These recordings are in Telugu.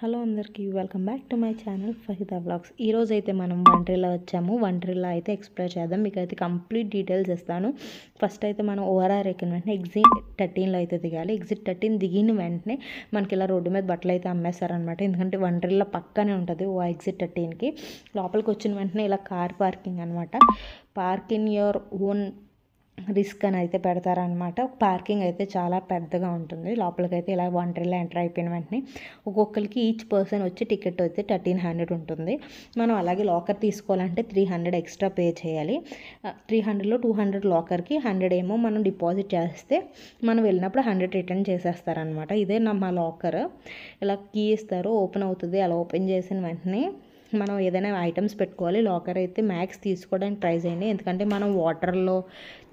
హలో అందరికీ welcome back to my channel Fahida vlogs. ఈరోజు అయితే మనం వండర్లా వచ్చాము. వండర్లా అయితే ఎక్స్ప్లోర్ చేద్దాం. మీకు అయితే కంప్లీట్ డీటెయిల్స్ ఇస్తాను. ఫస్ట్ అయితే మనం ఓఆర్ఆర్ ఎక్కిన వెంటనే ఎగ్జిట్ 13లో అయితే దిగాలి. ఎగ్జిట్ 13 దిగిన వెంటనే మనకి ఇలా రోడ్డు మీద బట్టలు అయితే అమ్మేస్తారనమాట. ఎందుకంటే వండర్లా పక్కనే ఉంటుంది ఎగ్జిట్ 13కి. లోపలికి వచ్చిన వెంటనే ఇలా కార్ పార్కింగ్ అనమాట. Park in your own risk అని అయితే పెడతారనమాట. పార్కింగ్ అయితే చాలా పెద్దగా ఉంటుంది. లోపలికి అయితే ఇలా వండర్లా ఎంటర్ అయిపోయిన వెంటనే ఒక్కొక్కరికి ఈచ్ పర్సన్ వచ్చి టికెట్ అయితే 1300 ఉంటుంది. మనం అలాగే లాకర్ తీసుకోవాలంటే 300 ఎక్స్ట్రా పే చేయాలి. 300లో 200 లాకర్కి, 100 ఏమో మనం డిపాజిట్ చేస్తే మనం వెళ్ళినప్పుడు 100 రిటర్న్ చేసేస్తారనమాట. ఇదే మా లాకర్. ఇలా కీ ఇస్తారు, ఓపెన్ అవుతుంది. అలా ఓపెన్ చేసిన వెంటనే మనం ఏదైనా ఐటమ్స్ పెట్టుకోవాలి. లాకర్ అయితే మ్యాక్స్ తీసుకోవడానికి ట్రై చేయండి. ఎందుకంటే మనం వాటర్లో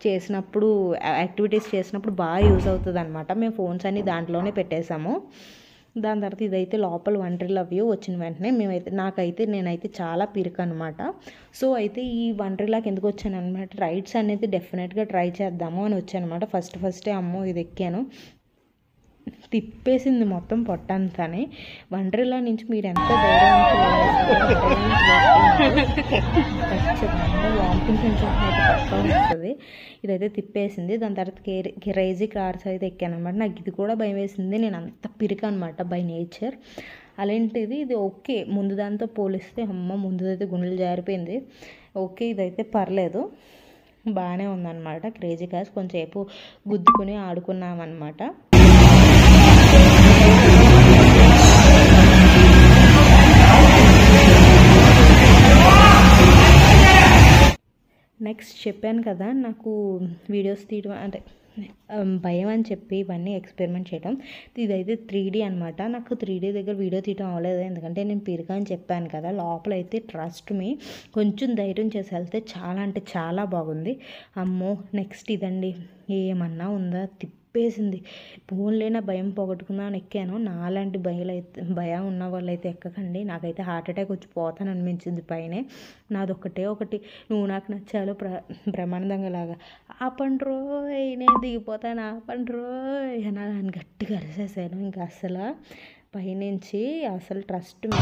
చేసినప్పుడు, యాక్టివిటీస్ చేసినప్పుడు బాగా యూజ్ అవుతుంది అనమాట. మేము ఫోన్స్ అన్ని దాంట్లోనే పెట్టేసాము. దాని తర్వాత ఇదైతే లోపల వండర్లా వ్యూ వచ్చిన వెంటనే నేనైతే చాలా పిరుకు అనమాట. సో అయితే ఈ వండర్లాకి ఎందుకు వచ్చాను అనమాట, రైడ్స్ అనేది డెఫినెట్గా ట్రై చేద్దాము అని వచ్చాను అనమాట. ఫస్టే అమ్మో ఇది ఎక్కాను, తిప్పేసింది మొత్తం పొట్టంతానే. వండర్లా నుంచి మీరు ఎంత వామిటింగ్ సెన్సేషన్ అయితే పక్కా వస్తుంది. ఇదైతే తిప్పేసింది. దాని తర్వాత క్రేజీ కార్స్ అయితే ఎక్కాను అనమాట. నాకు ఇది కూడా భయం వేసింది. నేను అంత పిరిక అనమాట బై నేచర్. అలాంటిది ఇది ఓకే, ముందు దాంతో పోలిస్తే అమ్మ ముందుదైతే గుండెలు జారిపోయింది. ఓకే, ఇదైతే పర్లేదు, బాగానే ఉందన్నమాట. క్రేజీ కార్స్ కొంచెంసేపు గుద్దుకుని ఆడుకున్నామన్నమాట. నెక్స్ట్ చెప్పాను కదా నాకు వీడియోస్ తీయడం అంటే భయం అని చెప్పి ఇవన్నీ ఎక్స్పెరిమెంట్ చేయడం. ఇదైతే 3D అనమాట. నాకు 3D దగ్గర వీడియో తీయడం అవ్వలేదు, ఎందుకంటే నేను పిరిగా అని చెప్పాను కదా. లోపలైతే ట్రస్ట్ మీ కొంచెం ధైర్యం చేసి వెళ్తే చాలా అంటే చాలా బాగుంది. అమ్మో నెక్స్ట్ ఇదండి, ఏమన్నా ఉందా, తిప్పేసింది. ఫోన్లేనా భయం పోగొట్టుకుందామని ఎక్కాను. నాలాంటి భయం ఉన్న వాళ్ళైతే ఎక్కకండి. నాకైతే హార్ట్ అటాక్ వచ్చి పోతాను అనిపించింది పైనే. నాదొక్కటే ఒకటి, నువ్వు నాకు నచ్చాలో బ్రహ్మానందంగా లాగా ఆపండ్రోయ్, నేను దిగిపోతాను ఆపండ్రోయ్ అని గట్టిగా అరిసేసాను. ఇంకా అసలు పైనుంచి అసలు ట్రస్ట్ మీ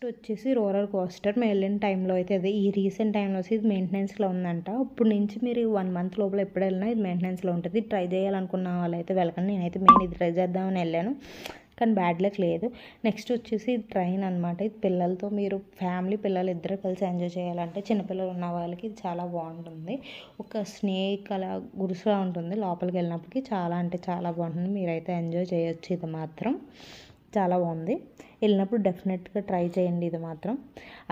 వచ్చేసి రోలర్ కోస్టర్. మేము వెళ్ళిన టైంలో అయితే అదే, ఈ రీసెంట్ టైంలో ఇది మెయింటెనెన్స్లో ఉందంట. ఇప్పుడు నుంచి మీరు 1 మంత్ లోపల ఎప్పుడు వెళ్ళినా ఇది మెయింటెనెన్స్లో ఉంటుంది. ట్రై చేయాలనుకున్న వాళ్ళైతే వెళ్ళకండి. నేనైతే మెయిన్ ఇది ట్రై చేద్దామని వెళ్ళాను, కానీ బ్యాడ్ లక్ లేదు. నెక్స్ట్ వచ్చేసి ట్రైన్ అనమాట. ఇది పిల్లలతో, మీరు ఫ్యామిలీ పిల్లలు ఇద్దరు కలిసి ఎంజాయ్ చేయాలంటే, చిన్నపిల్లలు ఉన్న వాళ్ళకి ఇది చాలా బాగుంటుంది. ఒక స్నేక్ అలా గురుసులా ఉంటుంది. లోపలికి వెళ్ళినప్పటికీ చాలా అంటే చాలా బాగుంటుంది. మీరైతే ఎంజాయ్ చేయొచ్చు. ఇది మాత్రం చాలా బాగుంది. వెళ్ళినప్పుడు డెఫినెట్గా ట్రై చేయండి ఇది మాత్రం.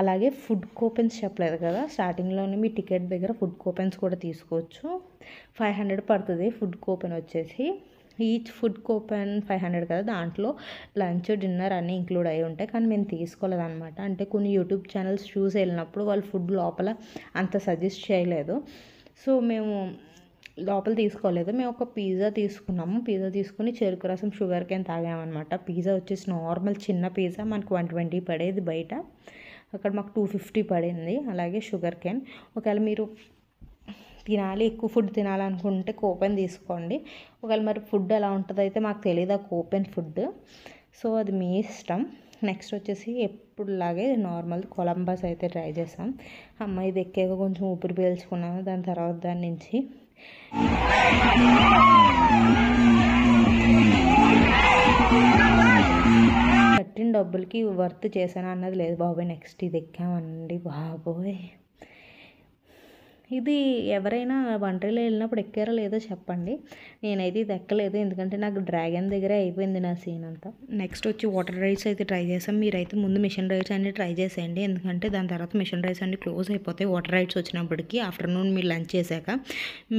అలాగే ఫుడ్ కూపెన్స్ చెప్పలేదు కదా, స్టార్టింగ్లోనే మీ టికెట్ దగ్గర ఫుడ్ కూపెన్స్ కూడా తీసుకోవచ్చు. 500 పడుతుంది ఫుడ్ కూపెన్ వచ్చేసి. ఈచ్ ఫుడ్ కూపెన్ 500 కదా, దాంట్లో లంచ్ డిన్నర్ అన్నీ ఇంక్లూడ్ అయి ఉంటాయి. కానీ మేము తీసుకోలేదన్నమాట. అంటే కొన్ని యూట్యూబ్ ఛానల్స్ చూసి వెళ్ళినప్పుడు వాళ్ళు ఫుడ్ లోపల అంత సజెస్ట్ చేయలేదు. సో మేము లోపల తీసుకోలేదు. మేము ఒక పిజ్జా తీసుకున్నాము. పిజ్జా తీసుకుని చెరుకు రసం షుగర్ కేన్ తాగామన్నమాట. పిజ్జా వచ్చేసి నార్మల్ చిన్న పిజ్జా మనకు 120 పడేది బయట, అక్కడ మాకు 250 పడింది. అలాగే షుగర్ కేన్. ఒకవేళ మీరు తినాలి, ఎక్కువ ఫుడ్ తినాలనుకుంటే కూపెన్ తీసుకోండి. ఒకవేళ మరి ఫుడ్ ఎలా ఉంటుందో అయితే మాకు తెలియదు ఆ కూపెన్ ఫుడ్, సో అది మీ ఇష్టం. నెక్స్ట్ వచ్చేసి ఎప్పుడులాగే నార్మల్ కొలంబస్ అయితే ట్రై చేసాం. ఇది ఎక్కాక కొంచెం ఊపిరి పీల్చుకున్నాను. దాని తర్వాత దాని నుంచి కట్టిన డబ్బులకి వర్త్ చేశాను అన్నది లేదు బాబోయ్. నెక్స్ట్ ఇది ఎక్కామండి బాబోయ్. ఇది ఎవరైనా వంటలో వెళ్ళినప్పుడు ఎక్కారో లేదో చెప్పండి. నేనైతే ఇది ఎక్కలేదు, ఎందుకంటే నాకు డ్రాగన్ దగ్గరే అయిపోయింది నా సీన్ అంతా. నెక్స్ట్ వచ్చి వాటర్ రైడ్స్ అయితే ట్రై చేసాం. మీరైతే ముందు మిషన్ రైడ్స్ అన్ని ట్రై చేసేయండి, ఎందుకంటే దాని తర్వాత మిషన్ రైడ్స్ అన్ని క్లోజ్ అయిపోతాయి వాటర్ రైడ్స్ వచ్చినప్పటికీ. ఆఫ్టర్నూన్ మీరు లంచ్ చేశాక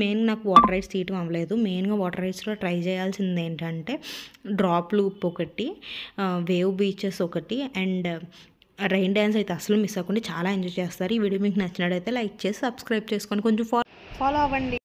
మెయిన్ నాకు వాటర్ రైడ్స్ తీయటం అవ్వలేదు. మెయిన్గా వాటర్ రైడ్స్లో ట్రై చేయాల్సింది ఏంటంటే డ్రాప్ లూప్ ఒకటి, వేవ్ బీచెస్ ఒకటి, అండ్ రైన్ డ్యాన్స్ అయితే అసలు మిస్ అవ్వకుండా చాలా ఎంజాయ్ చేస్తారు. ఈ వీడియో మీకు నచ్చినట్టయితే లైక్ చేసి సబ్స్క్రైబ్ చేసుకొని కొంచెం ఫాలో అవ్వండి.